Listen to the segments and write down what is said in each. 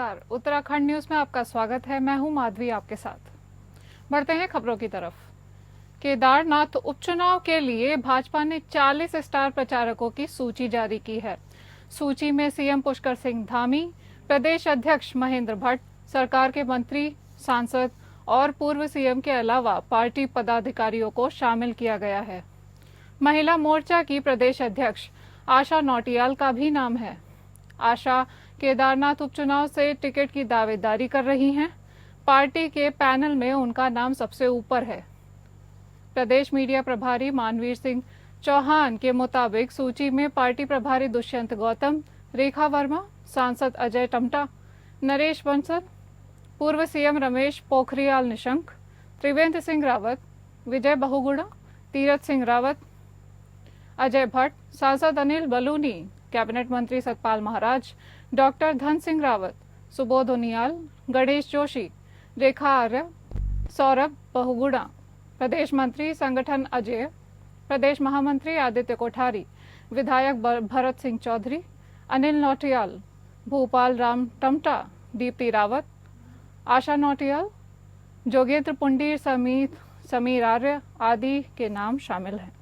नमस्कार, उत्तराखंड न्यूज में आपका स्वागत है। मैं हूं माधवी आपके साथ। बढ़ते हैं खबरों की तरफ। केदारनाथ उपचुनाव के लिए भाजपा ने 40 स्टार प्रचारकों की सूची जारी की है। सूची में सीएम पुष्कर सिंह धामी, प्रदेश अध्यक्ष महेंद्र भट्ट, सरकार के मंत्री, सांसद और पूर्व सीएम के अलावा पार्टी पदाधिकारियों को शामिल किया गया है। महिला मोर्चा की प्रदेश अध्यक्ष आशा नौटियाल का भी नाम है। आशा केदारनाथ उपचुनाव से टिकट की दावेदारी कर रही हैं। पार्टी के पैनल में उनका नाम सबसे ऊपर है। प्रदेश मीडिया प्रभारी मानवीर सिंह चौहान के मुताबिक सूची में पार्टी प्रभारी दुष्यंत गौतम, रेखा वर्मा, सांसद अजय टम्टा, नरेश बंसल, पूर्व सीएम रमेश पोखरियाल निशंक, त्रिवेंद्र सिंह रावत, विजय बहुगुणा, तीरथ सिंह रावत, अजय भट्ट, सांसद अनिल बलूनी, कैबिनेट मंत्री सतपाल महाराज, डॉक्टर धन सिंह रावत, सुबोध उनियाल, गणेश जोशी, रेखा आर्य, सौरभ बहुगुणा, प्रदेश मंत्री संगठन अजय, प्रदेश महामंत्री आदित्य कोठारी, विधायक भरत सिंह चौधरी, अनिल नौटियाल, भूपाल राम टम्टा, दीप्ति रावत, आशा नौटियाल, जोगेंद्र पुंडीर समेत समीर आर्य आदि के नाम शामिल हैं।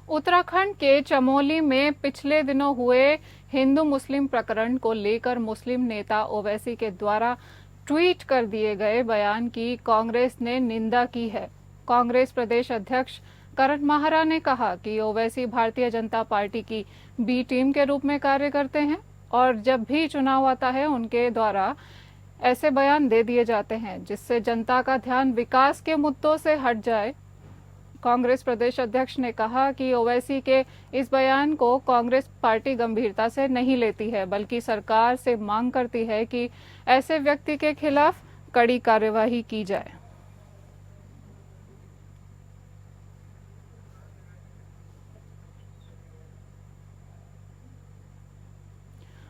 उत्तराखंड के चमोली में पिछले दिनों हुए हिंदू मुस्लिम प्रकरण को लेकर मुस्लिम नेता ओवैसी के द्वारा ट्वीट कर दिए गए बयान की कांग्रेस ने निंदा की है। कांग्रेस प्रदेश अध्यक्ष करण माहरा ने कहा कि ओवैसी भारतीय जनता पार्टी की बी टीम के रूप में कार्य करते हैं और जब भी चुनाव आता है उनके द्वारा ऐसे बयान दे दिए जाते हैं जिससे जनता का ध्यान विकास के मुद्दों से हट जाए। कांग्रेस प्रदेश अध्यक्ष ने कहा कि ओवैसी के इस बयान को कांग्रेस पार्टी गंभीरता से नहीं लेती है, बल्कि सरकार से मांग करती है कि ऐसे व्यक्ति के खिलाफ कड़ी कार्यवाही की जाए।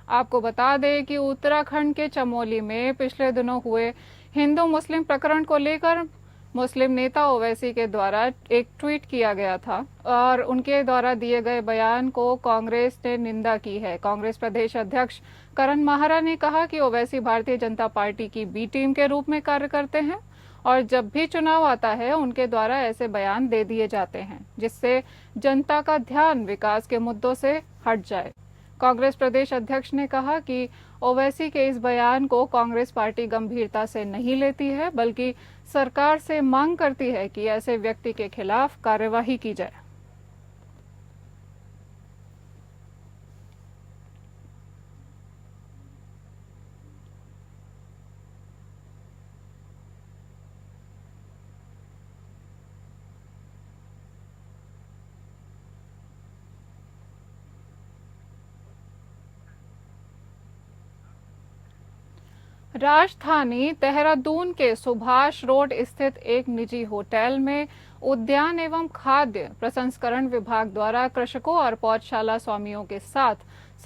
आपको बता दें कि उत्तराखंड के चमोली में पिछले दिनों हुए हिंदू मुस्लिम प्रकरण को लेकर मुस्लिम नेता ओवैसी के द्वारा एक ट्वीट किया गया था और उनके द्वारा दिए गए बयान को कांग्रेस ने निंदा की है। कांग्रेस प्रदेश अध्यक्ष करण माहरा ने कहा कि ओवैसी भारतीय जनता पार्टी की बी टीम के रूप में कार्य करते हैं और जब भी चुनाव आता है उनके द्वारा ऐसे बयान दे दिए जाते हैं जिससे जनता का ध्यान विकास के मुद्दों से हट जाए। कांग्रेस प्रदेश अध्यक्ष ने कहा कि ओवैसी के इस बयान को कांग्रेस पार्टी गंभीरता से नहीं लेती है, बल्कि सरकार से मांग करती है कि ऐसे व्यक्ति के खिलाफ कार्यवाही की जाए। राजधानी देहरादून के सुभाष रोड स्थित एक निजी होटल में उद्यान एवं खाद्य प्रसंस्करण विभाग द्वारा कृषकों और पौधशाला स्वामियों के साथ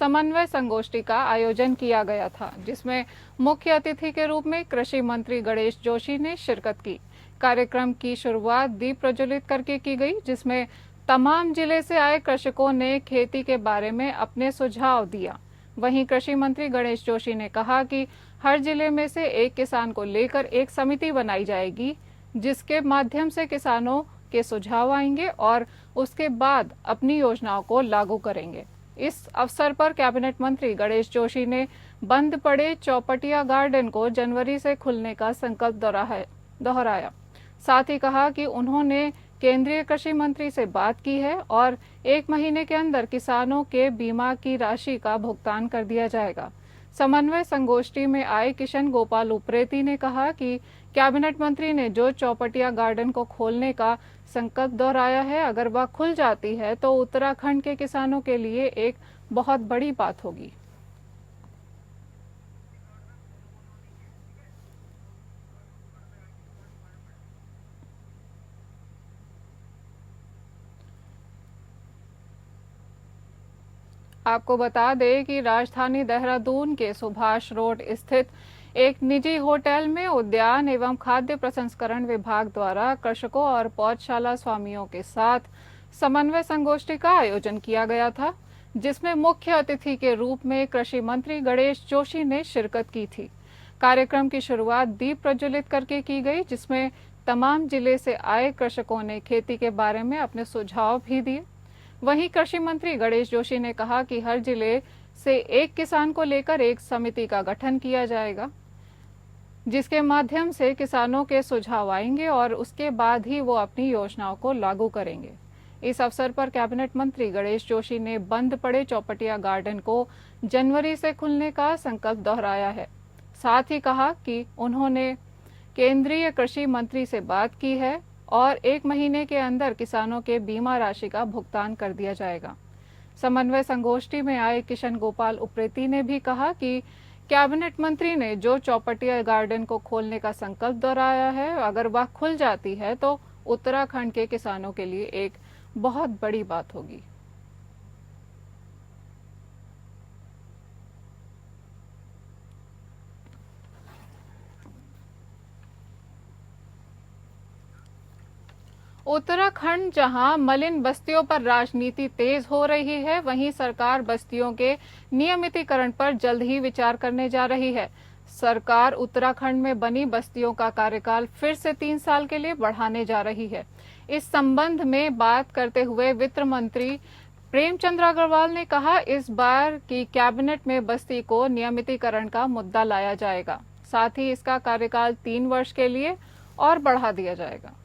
समन्वय संगोष्ठी का आयोजन किया गया था, जिसमें मुख्य अतिथि के रूप में कृषि मंत्री गणेश जोशी ने शिरकत की। कार्यक्रम की शुरुआत दीप प्रज्वलित करके की गई, जिसमें तमाम जिले से आए कृषकों ने खेती के बारे में अपने सुझाव दिया। वहीं कृषि मंत्री गणेश जोशी ने कहा कि हर जिले में से एक किसान को लेकर एक समिति बनाई जाएगी, जिसके माध्यम से किसानों के सुझाव आएंगे और उसके बाद अपनी योजनाओं को लागू करेंगे। इस अवसर पर कैबिनेट मंत्री गणेश जोशी ने बंद पड़े चौपटिया गार्डन को जनवरी से खुलने का संकल्प दोहराया। साथ ही कहा कि उन्होंने केंद्रीय कृषि मंत्री से बात की है और 1 महीने के अंदर किसानों के बीमा की राशि का भुगतान कर दिया जाएगा। समन्वय संगोष्ठी में आए किशन गोपाल उप्रेती ने कहा कि कैबिनेट मंत्री ने जो चौपटिया गार्डन को खोलने का संकल्प दोहराया है, अगर वह खुल जाती है तो उत्तराखंड के किसानों के लिए एक बहुत बड़ी बात होगी। आपको बता दें कि राजधानी देहरादून के सुभाष रोड स्थित एक निजी होटल में उद्यान एवं खाद्य प्रसंस्करण विभाग द्वारा कृषकों और पौधशाला स्वामियों के साथ समन्वय संगोष्ठी का आयोजन किया गया था, जिसमें मुख्य अतिथि के रूप में कृषि मंत्री गणेश जोशी ने शिरकत की थी। कार्यक्रम की शुरुआत दीप प्रज्वलित करके की गई, जिसमें तमाम जिले से आए कृषकों ने खेती के बारे में अपने सुझाव भी दिए। वहीं कृषि मंत्री गणेश जोशी ने कहा कि हर जिले से एक किसान को लेकर एक समिति का गठन किया जाएगा, जिसके माध्यम से किसानों के सुझाव आएंगे और उसके बाद ही वो अपनी योजनाओं को लागू करेंगे। इस अवसर पर कैबिनेट मंत्री गणेश जोशी ने बंद पड़े चौपटिया गार्डन को जनवरी से खुलने का संकल्प दोहराया है। साथ ही कहा कि उन्होंने केंद्रीय कृषि मंत्री से बात की है और 1 महीने के अंदर किसानों के बीमा राशि का भुगतान कर दिया जाएगा। समन्वय संगोष्ठी में आए किशन गोपाल उप्रेती ने भी कहा कि कैबिनेट मंत्री ने जो चौपटिया गार्डन को खोलने का संकल्प दोहराया है, अगर वह खुल जाती है तो उत्तराखंड के किसानों के लिए एक बहुत बड़ी बात होगी। उत्तराखंड जहां मलिन बस्तियों पर राजनीति तेज हो रही है, वहीं सरकार बस्तियों के नियमितीकरण पर जल्द ही विचार करने जा रही है। सरकार उत्तराखंड में बनी बस्तियों का कार्यकाल फिर से 3 साल के लिए बढ़ाने जा रही है। इस संबंध में बात करते हुए वित्त मंत्री प्रेमचंद अग्रवाल ने कहा, इस बार की कैबिनेट में बस्ती को नियमितीकरण का मुद्दा लाया जाएगा। साथ ही इसका कार्यकाल 3 वर्ष के लिए और बढ़ा दिया जाएगा।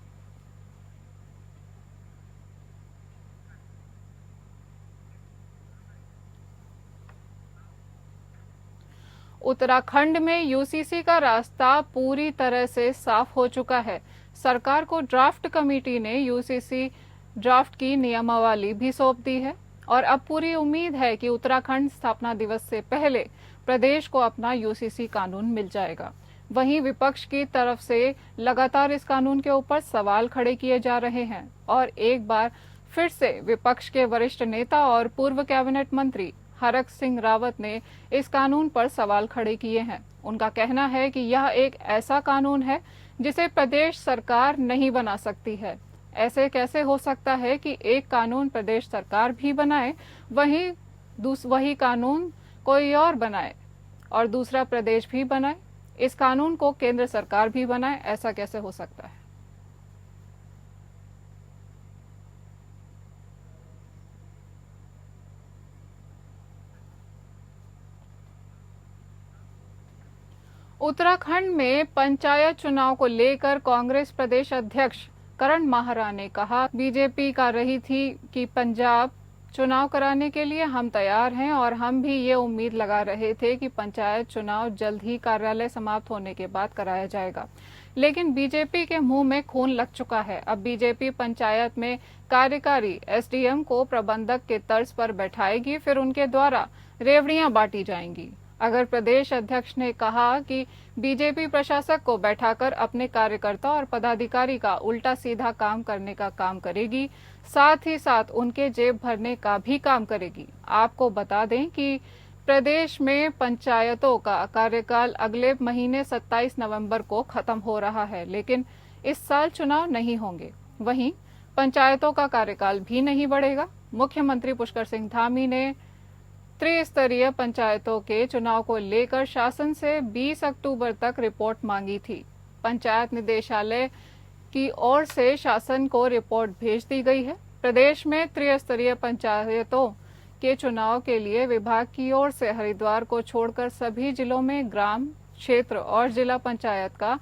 उत्तराखंड में यूसीसी का रास्ता पूरी तरह से साफ हो चुका है। सरकार को ड्राफ्ट कमेटी ने यूसीसी ड्राफ्ट की नियमावली भी सौंप दी है और अब पूरी उम्मीद है कि उत्तराखंड स्थापना दिवस से पहले प्रदेश को अपना यूसीसी कानून मिल जाएगा। वहीं विपक्ष की तरफ से लगातार इस कानून के ऊपर सवाल खड़े किए जा रहे हैं और एक बार फिर से विपक्ष के वरिष्ठ नेता और पूर्व कैबिनेट मंत्री हरक सिंह रावत ने इस कानून पर सवाल खड़े किए हैं। उनका कहना है कि यह एक ऐसा कानून है जिसे प्रदेश सरकार नहीं बना सकती है। ऐसे कैसे हो सकता है कि एक कानून प्रदेश सरकार भी बनाए, वही कानून कोई और बनाए और दूसरा प्रदेश भी बनाए, इस कानून को केंद्र सरकार भी बनाए, ऐसा कैसे हो सकता है? उत्तराखंड में पंचायत चुनाव को लेकर कांग्रेस प्रदेश अध्यक्ष करण माहरा ने कहा, बीजेपी कह रही थी कि पंजाब चुनाव कराने के लिए हम तैयार हैं और हम भी ये उम्मीद लगा रहे थे कि पंचायत चुनाव जल्द ही कार्यालय समाप्त होने के बाद कराया जाएगा, लेकिन बीजेपी के मुंह में खून लग चुका है। अब बीजेपी पंचायत में कार्यकारी एसडीएम को प्रबंधक के तर्ज पर बैठाएगी, फिर उनके द्वारा रेवड़ियां बांटी जाएंगी। अगर प्रदेश अध्यक्ष ने कहा कि बीजेपी प्रशासक को बैठाकर अपने कार्यकर्ता और पदाधिकारी का उल्टा सीधा काम करने का काम करेगी, साथ ही साथ उनके जेब भरने का भी काम करेगी। आपको बता दें कि प्रदेश में पंचायतों का कार्यकाल अगले महीने 27 नवंबर को खत्म हो रहा है, लेकिन इस साल चुनाव नहीं होंगे। वहीं पंचायतों का कार्यकाल भी नहीं बढ़ेगा। मुख्यमंत्री पुष्कर सिंह धामी ने त्रिस्तरीय पंचायतों के चुनाव को लेकर शासन से 20 अक्टूबर तक रिपोर्ट मांगी थी। पंचायत निदेशालय की ओर से शासन को रिपोर्ट भेज दी गई है। प्रदेश में त्रिस्तरीय पंचायतों के चुनाव के लिए विभाग की ओर से हरिद्वार को छोड़कर सभी जिलों में ग्राम, क्षेत्र और जिला पंचायत का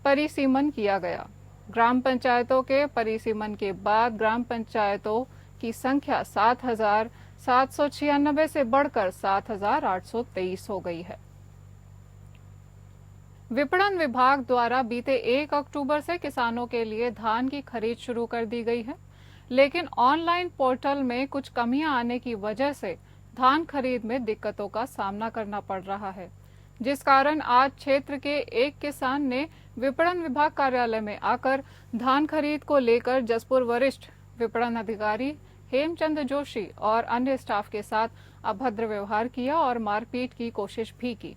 परिसीमन किया गया। ग्राम पंचायतों के परिसीमन के बाद ग्राम पंचायतों की संख्या 7,796 से बढ़कर 7,823 हो गई है। विपणन विभाग द्वारा बीते 1 अक्टूबर से किसानों के लिए धान की खरीद शुरू कर दी गई है, लेकिन ऑनलाइन पोर्टल में कुछ कमियां आने की वजह से धान खरीद में दिक्कतों का सामना करना पड़ रहा है, जिस कारण आज क्षेत्र के एक किसान ने विपणन विभाग कार्यालय में आकर धान खरीद को लेकर जसपुर वरिष्ठ विपणन अधिकारी हेमचंद जोशी और अन्य स्टाफ के साथ अभद्र व्यवहार किया और मारपीट की कोशिश भी की।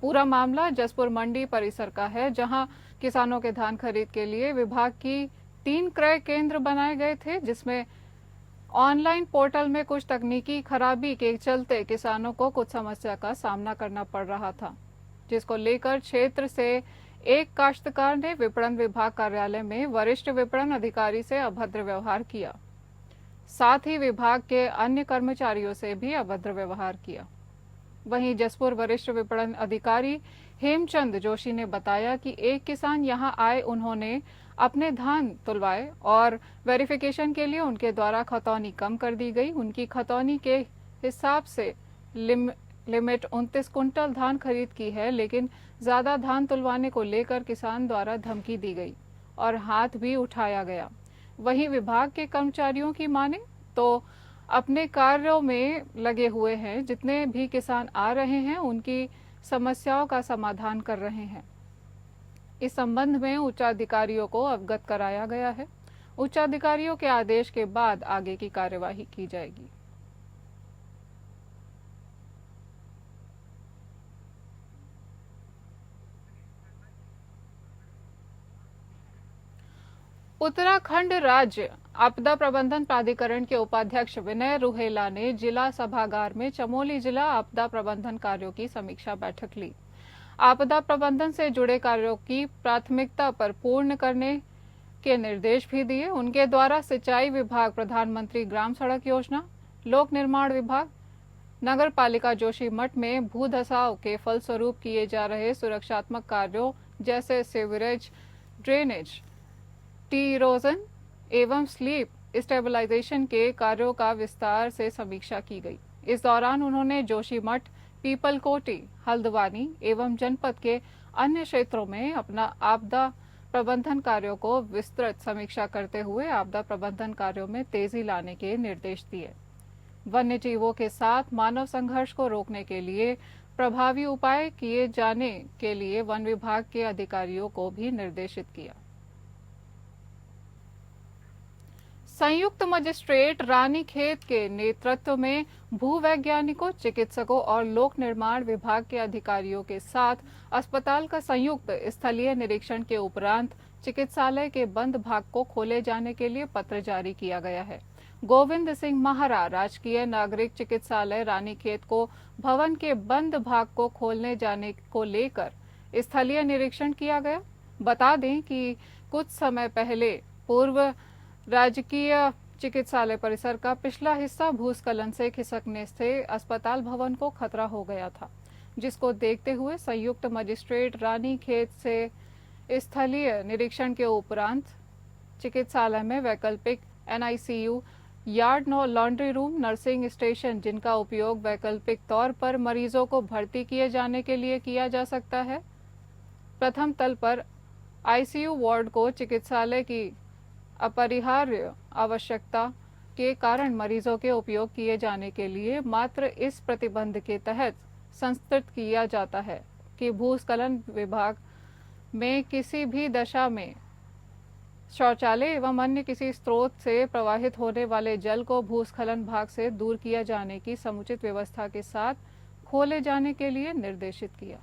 पूरा मामला जसपुर मंडी परिसर का है, जहां किसानों के धान खरीद के लिए विभाग की 3 क्रय केंद्र बनाए गए थे, जिसमें ऑनलाइन पोर्टल में कुछ तकनीकी खराबी के चलते किसानों को कुछ समस्या का सामना करना पड़ रहा था, जिसको लेकर क्षेत्र से एक काश्तकार ने विपणन विभाग कार्यालय में वरिष्ठ विपणन अधिकारी से अभद्र व्यवहार किया। साथ ही विभाग के अन्य कर्मचारियों से भी अभद्र व्यवहार किया। वहीं जसपुर वरिष्ठ विपणन अधिकारी हेमचंद जोशी ने बताया कि एक किसान यहां आए, उन्होंने अपने धान तुलवाए और वेरिफिकेशन के लिए उनके द्वारा खतौनी कम कर दी गई। उनकी खतौनी के हिसाब से लिमिट 29 कुंटल धान खरीद की है, लेकिन ज्यादा धान तुलवाने को लेकर किसान द्वारा धमकी दी गई और हाथ भी उठाया गया। वहीं विभाग के कर्मचारियों की माने तो अपने कार्यों में लगे हुए हैं, जितने भी किसान आ रहे हैं उनकी समस्याओं का समाधान कर रहे हैं। इस संबंध में उच्चाधिकारियों को अवगत कराया गया है। उच्चाधिकारियों के आदेश के बाद आगे की कार्यवाही की जाएगी। उत्तराखंड राज्य आपदा प्रबंधन प्राधिकरण के उपाध्यक्ष विनय रुहेला ने जिला सभागार में चमोली जिला आपदा प्रबंधन कार्यों की समीक्षा बैठक ली। आपदा प्रबंधन से जुड़े कार्यों की प्राथमिकता पर पूर्ण करने के निर्देश भी दिए। उनके द्वारा सिंचाई विभाग, प्रधानमंत्री ग्राम सड़क योजना, लोक निर्माण विभाग, नगर पालिका जोशीमठ में भू धसाव के फलस्वरूप किए जा रहे सुरक्षात्मक कार्यों जैसे सीवरेज, ड्रेनेज, टी इरोजन एवं स्लीप स्टेबलाइजेशन के कार्यों का विस्तार से समीक्षा की गई। इस दौरान उन्होंने जोशीमठ, पीपलकोटी, हल्द्वानी एवं जनपद के अन्य क्षेत्रों में अपना आपदा प्रबंधन कार्यों को विस्तृत समीक्षा करते हुए आपदा प्रबंधन कार्यों में तेजी लाने के निर्देश दिए। वन्य जीवों के साथ मानव संघर्ष को रोकने के लिए प्रभावी उपाय किए जाने के लिए वन विभाग के अधिकारियों को भी निर्देशित किया। संयुक्त मजिस्ट्रेट रानीखेत के नेतृत्व में भूवैज्ञानिकों, चिकित्सकों और लोक निर्माण विभाग के अधिकारियों के साथ अस्पताल का संयुक्त स्थलीय निरीक्षण के उपरांत चिकित्सालय के बंद भाग को खोले जाने के लिए पत्र जारी किया गया है। गोविंद सिंह महारा राजकीय नागरिक चिकित्सालय रानीखेत को भवन के बंद भाग को खोलने जाने को लेकर स्थलीय निरीक्षण किया गया। बता दें कि कुछ समय पहले पूर्व राजकीय चिकित्सालय परिसर का पिछला हिस्सा भूस्खलन से खिसकने से अस्पताल भवन को खतरा हो गया था, जिसको देखते हुए संयुक्त मजिस्ट्रेट रानीखेत से स्थलीय निरीक्षण के उपरांत चिकित्सालय में वैकल्पिक NICU, yard, laundry room, nursing station, जिनका उपयोग वैकल्पिक तौर पर मरीजों को भर्ती किए जाने के लिए किया जा सकता है। प्रथम तल पर ICU वार्ड को चिकित्सालय की अपरिहार्य आवश्यकता के कारण मरीजों के उपयोग किए जाने के लिए मात्र इस प्रतिबंध के तहत संस्तृत किया जाता है कि भूस्खलन विभाग में किसी भी दशा में शौचालय एवं अन्य किसी स्रोत से प्रवाहित होने वाले जल को भूस्खलन भाग से दूर किया जाने की समुचित व्यवस्था के साथ खोले जाने के लिए निर्देशित किया।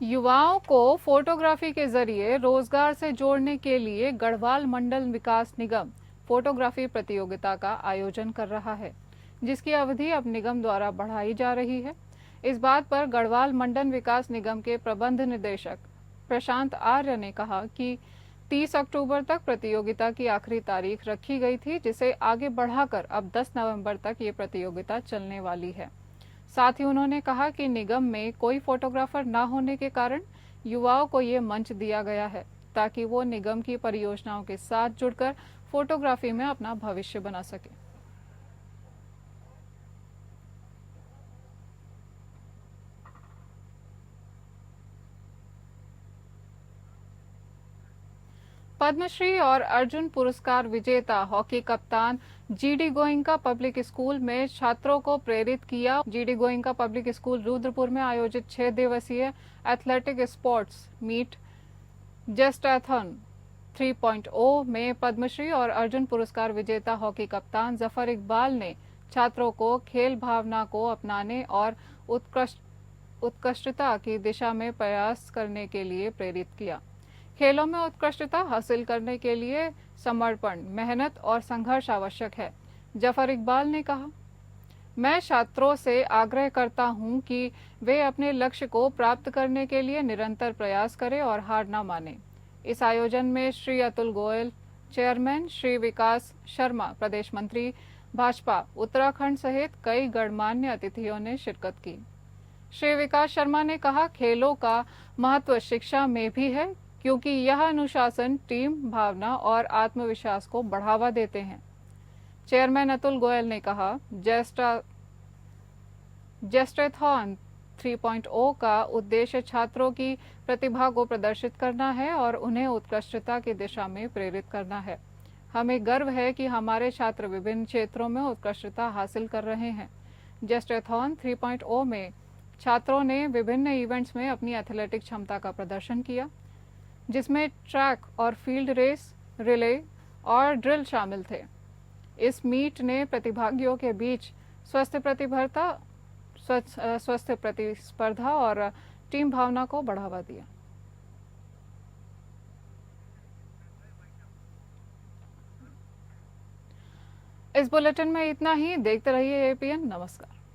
युवाओं को फोटोग्राफी के जरिए रोजगार से जोड़ने के लिए गढ़वाल मंडल विकास निगम फोटोग्राफी प्रतियोगिता का आयोजन कर रहा है, जिसकी अवधि अब निगम द्वारा बढ़ाई जा रही है। इस बात पर गढ़वाल मंडल विकास निगम के प्रबंध निदेशक प्रशांत आर्य ने कहा कि 30 अक्टूबर तक प्रतियोगिता की आखिरी तारीख रखी गई थी, जिसे आगे बढ़ाकर अब 10 नवंबर तक ये प्रतियोगिता चलने वाली है। साथ ही उन्होंने कहा कि निगम में कोई फोटोग्राफर न होने के कारण युवाओं को ये मंच दिया गया है, ताकि वो निगम की परियोजनाओं के साथ जुड़कर फोटोग्राफी में अपना भविष्य बना सके। पद्मश्री और अर्जुन पुरस्कार विजेता हॉकी कप्तान GD गोइंका पब्लिक स्कूल में छात्रों को प्रेरित किया। GD Goenka public school Rudrapur में आयोजित 6 दिवसीय एथलेटिक स्पोर्ट्स मीट जेस्टाथन 3.0 में पद्मश्री और अर्जुन पुरस्कार विजेता हॉकी कप्तान जफर इकबाल ने छात्रों को खेल भावना को अपनाने और उत्कृष्टता की दिशा में प्रयास करने के लिए प्रेरित किया। खेलों में उत्कृष्टता हासिल करने के लिए समर्पण, मेहनत और संघर्ष आवश्यक है। जफर इकबाल ने कहा, मैं छात्रों से आग्रह करता हूं कि वे अपने लक्ष्य को प्राप्त करने के लिए निरंतर प्रयास करें और हार न मानें। इस आयोजन में श्री अतुल गोयल, चेयरमैन, श्री विकास शर्मा, प्रदेश मंत्री भाजपा उत्तराखंड सहित कई गणमान्य अतिथियों ने शिरकत की। श्री विकास शर्मा ने कहा, खेलों का महत्व शिक्षा में भी है, क्योंकि यह अनुशासन, टीम भावना और आत्मविश्वास को बढ़ावा देते हैं। चेयरमैन अतुल गोयल ने कहा, जेस्टेथॉन 3.0 का उद्देश्य छात्रों की प्रतिभा को प्रदर्शित करना है और उन्हें उत्कृष्टता की दिशा में प्रेरित करना है। हमें गर्व है कि हमारे छात्र विभिन्न क्षेत्रों में उत्कृष्टता हासिल कर रहे हैं। जेस्टेथॉन 3.0 में छात्रों ने विभिन्न इवेंट्स में अपनी एथलेटिक क्षमता का प्रदर्शन किया, जिसमें ट्रैक और फील्ड रेस, रिले और ड्रिल शामिल थे। इस मीट ने प्रतिभागियों के बीच स्वस्थ प्रतिस्पर्धा और टीम भावना को बढ़ावा दिया। इस बुलेटिन में इतना ही। देखते रहिए एपीएन। नमस्कार।